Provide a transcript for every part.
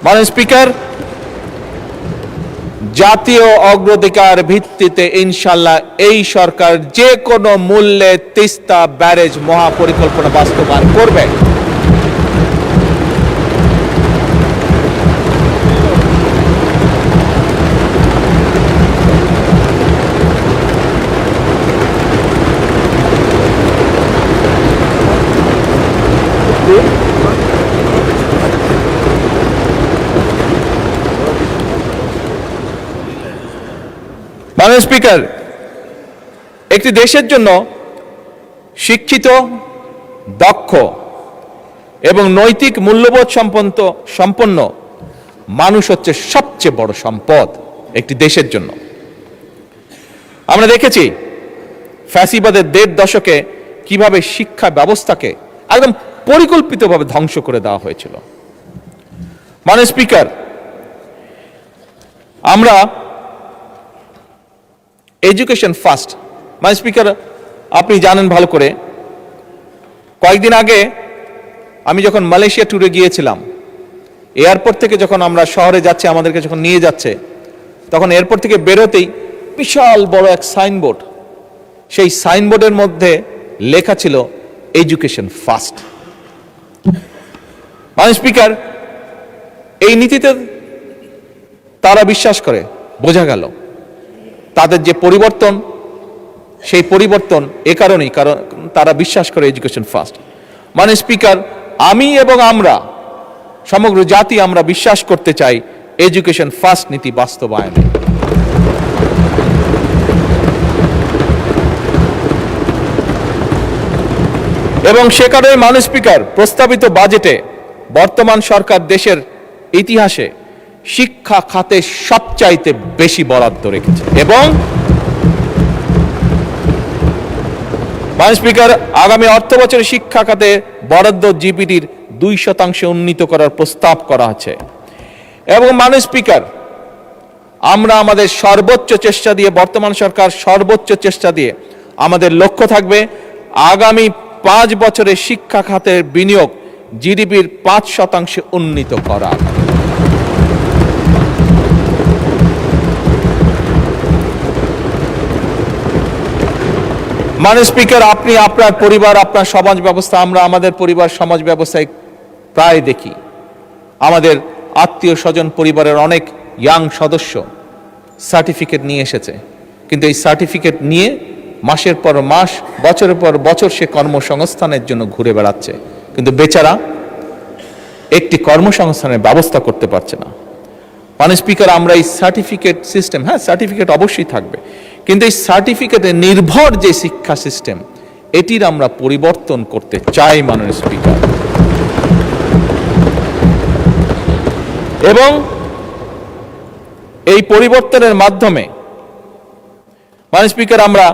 মাননীয় স্পিকার, জাতীয় অগ্রাধিকার ভিত্তিতে ইনশাআল্লাহ এই সরকার যে কোনো মূল্যে তিস্তা ব্যারেজ মহাপরিকল্পনা বাস্তবায়ন করবে। মাননীয় স্পিকার, একটি দেশের জন্য শিক্ষিত, দক্ষ এবং নৈতিক মূল্যবোধ সম্পন্ন মানুষ হচ্ছে সবচেয়ে বড় সম্পদ একটি দেশের জন্য। আমরা দেখেছি ফ্যাসিবাদের ১.৫ দশকে কিভাবে শিক্ষা ব্যবস্থাকে একদম পরিকল্পিতভাবে ধ্বংস করে দেওয়া হয়েছিল। মাননীয় স্পিকার, আমরা এডুকেশন ফার্স্ট। মাননীয় স্পিকার, আপনি জানেন ভালো করে, কয়েকদিন আগে আমি যখন মালয়েশিয়া ট্যুরে গিয়েছিলাম, এয়ারপোর্ট থেকে যখন আমরা শহরে যাচ্ছি, আমাদেরকে যখন নিয়ে যাচ্ছে, তখন এয়ারপোর্ট থেকে বেরোতেই বিশাল বড় এক সাইনবোর্ড, সেই সাইনবোর্ডের মধ্যে লেখা ছিল এডুকেশন ফার্স্ট। মাননীয় স্পিকার, এই নীতিতে তারা বিশ্বাস করে, বোঝা গেল তাদের যে পরিবর্তন, সেই পরিবর্তন এ কারণেই, কারণ তারা বিশ্বাস করে এডুকেশন ফার্স্ট। মাননীয় স্পিকার, আমি এবং আমরা সমগ্র জাতি আমরা বিশ্বাস করতে চাই এডুকেশন ফার্স্ট নীতি বাস্তবায়নে। এবং সে কারণে মাননীয় স্পিকার, প্রস্তাবিত বাজেটে বর্তমান সরকার দেশের ইতিহাসে শিক্ষা খাতে সবচাইতে বেশি বরাদ্দ রেখেছে। এবং মাননীয় স্পিকার, আগামী অর্থ বছরে শিক্ষা খাতে বরাদ্দ জিডিপির 2% উন্নীত করার প্রস্তাব করা আছে। এবং মাননীয় স্পিকার, আমরা আমাদের সর্বোচ্চ চেষ্টা দিয়ে, বর্তমান সরকার সর্বোচ্চ চেষ্টা দিয়ে, আমাদের লক্ষ্য থাকবে আগামী 5 বছরে শিক্ষা খাতের বিনিয়োগ জিডিপির 5% উন্নীত করা। মাননীয় স্পিকার, আপনি আপনার পরিবার, আপনার সমাজ ব্যবস্থা, আমরা আমাদের পরিবার সমাজ ব্যবস্থায় প্রায় দেখি আমাদের আত্মীয় স্বজন পরিবারের অনেক ইয়াং সদস্য সার্টিফিকেট নিয়ে এসেছে, কিন্তু এই সার্টিফিকেট নিয়ে মাসের পর মাস, বছরের পর বছর সে কর্মসংস্থানের জন্য ঘুরে বেড়াচ্ছে, কিন্তু বেচারা একটি কর্মসংস্থানের ব্যবস্থা করতে পারছে না। মাননীয় স্পিকার, আমরা এই সার্টিফিকেট সিস্টেম, হ্যাঁ সার্টিফিকেট অবশ্যই থাকবে, কিন্তু এই সার্টিফিকেটে নির্ভর যে শিক্ষা সিস্টেম, এটির আমরা পরিবর্তন করতে চাই মাননীয় স্পিকার। এবং এই পরিবর্তনের মাধ্যমে মাননীয় স্পিকার, আমরা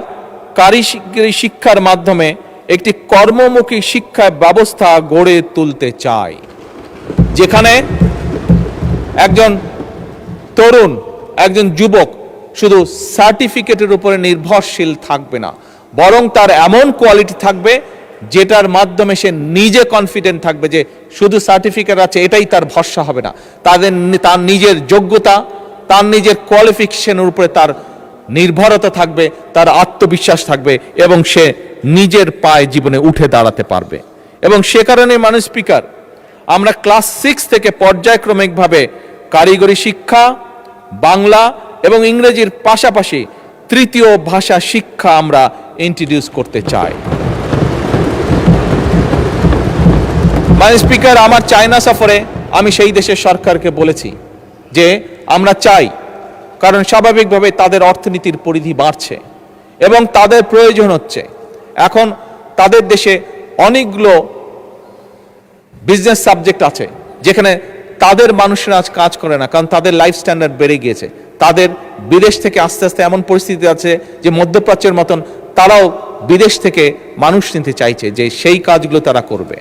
কারিগরি শিক্ষার মাধ্যমে একটি কর্মমুখী শিক্ষা ব্যবস্থা গড়ে তুলতে চাই, যেখানে একজন তরুণ, একজন যুবক শুধু সার্টিফিকেটের উপরে নির্ভরশীল থাকবে না, বরং তার এমন কোয়ালিটি থাকবে যেটার মাধ্যমে সে নিজে কনফিডেন্ট থাকবে যে শুধু সার্টিফিকেট আছে এটাই তার ভরসা হবে না, তার নিজের যোগ্যতা, তার নিজের কোয়ালিফিকেশনের উপরে তার নির্ভরতা থাকবে, তার আত্মবিশ্বাস থাকবে এবং সে নিজের পায়ে জীবনে উঠে দাঁড়াতে পারবে। এবং সে কারণে মাননীয় স্পিকার, আমরা ক্লাস 6 থেকে পর্যায়ক্রমিকভাবে কারিগরি শিক্ষা, বাংলা এবং ইংরেজির পাশাপাশি তৃতীয় ভাষা শিক্ষা আমরা ইন্ট্রোডিউস করতে চাই। মাননীয় স্পিকার, আমার চায়না সফরে আমি সেই দেশের সরকারকে বলেছি যে আমরা চাই, কারণ স্বাভাবিকভাবে তাদের অর্থনীতির পরিধি বাড়ছে এবং তাদের প্রয়োজন হচ্ছে, এখন তাদের দেশে অনেকগুলো বিজনেস সাবজেক্ট আছে যেখানে তাদের মানুষরা আজ কাজ করে না, কারণ তাদের লাইফ স্ট্যান্ডার্ড বেড়ে গিয়েছে। তাদের বিদেশ থেকে আস্তে আস্তে এমন পরিস্থিতি আছে যে মধ্যপ্রাচ্যের মতন তারাও বিদেশ থেকে মানুষ নিতে চাইছে, যে সেই কাজগুলো তারা করবে।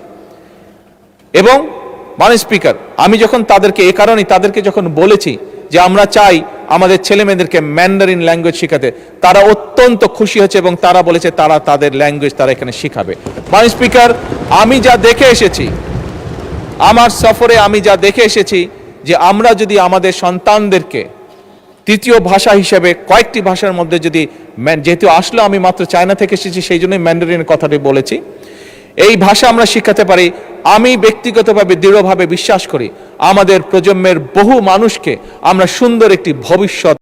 এবং মাননীয় স্পিকার, আমি যখন তাদেরকে এ কারণেই তাদেরকে যখন বলেছি যে আমরা চাই আমাদের ছেলে মেয়েদেরকে ম্যান্ডারিন ল্যাঙ্গুয়েজ শেখাতে, তারা অত্যন্ত খুশি হয়েছে এবং তারা বলেছে তারা তাদের ল্যাঙ্গুয়েজ তারা এখানে শেখাবে। মাননীয় স্পিকার, আমি যা দেখে এসেছি, আমার সফরে আমি যা দেখে এসেছি যে আমরা যদি আমাদের সন্তানদেরকে তৃতীয় ভাষা হিসেবে কয়েকটি ভাষার মধ্যে যদি, যেহেতু আসলে আমি মাত্র চায়না থেকে এসেছি সেই জন্যই ম্যান্ডারিন কথাটি বলেছি, এই ভাষা আমরা শিখাতে পারি, আমি ব্যক্তিগতভাবে দৃঢ়ভাবে বিশ্বাস করি আমাদের প্রজন্মের বহু মানুষকে আমরা সুন্দর একটি ভবিষ্যৎ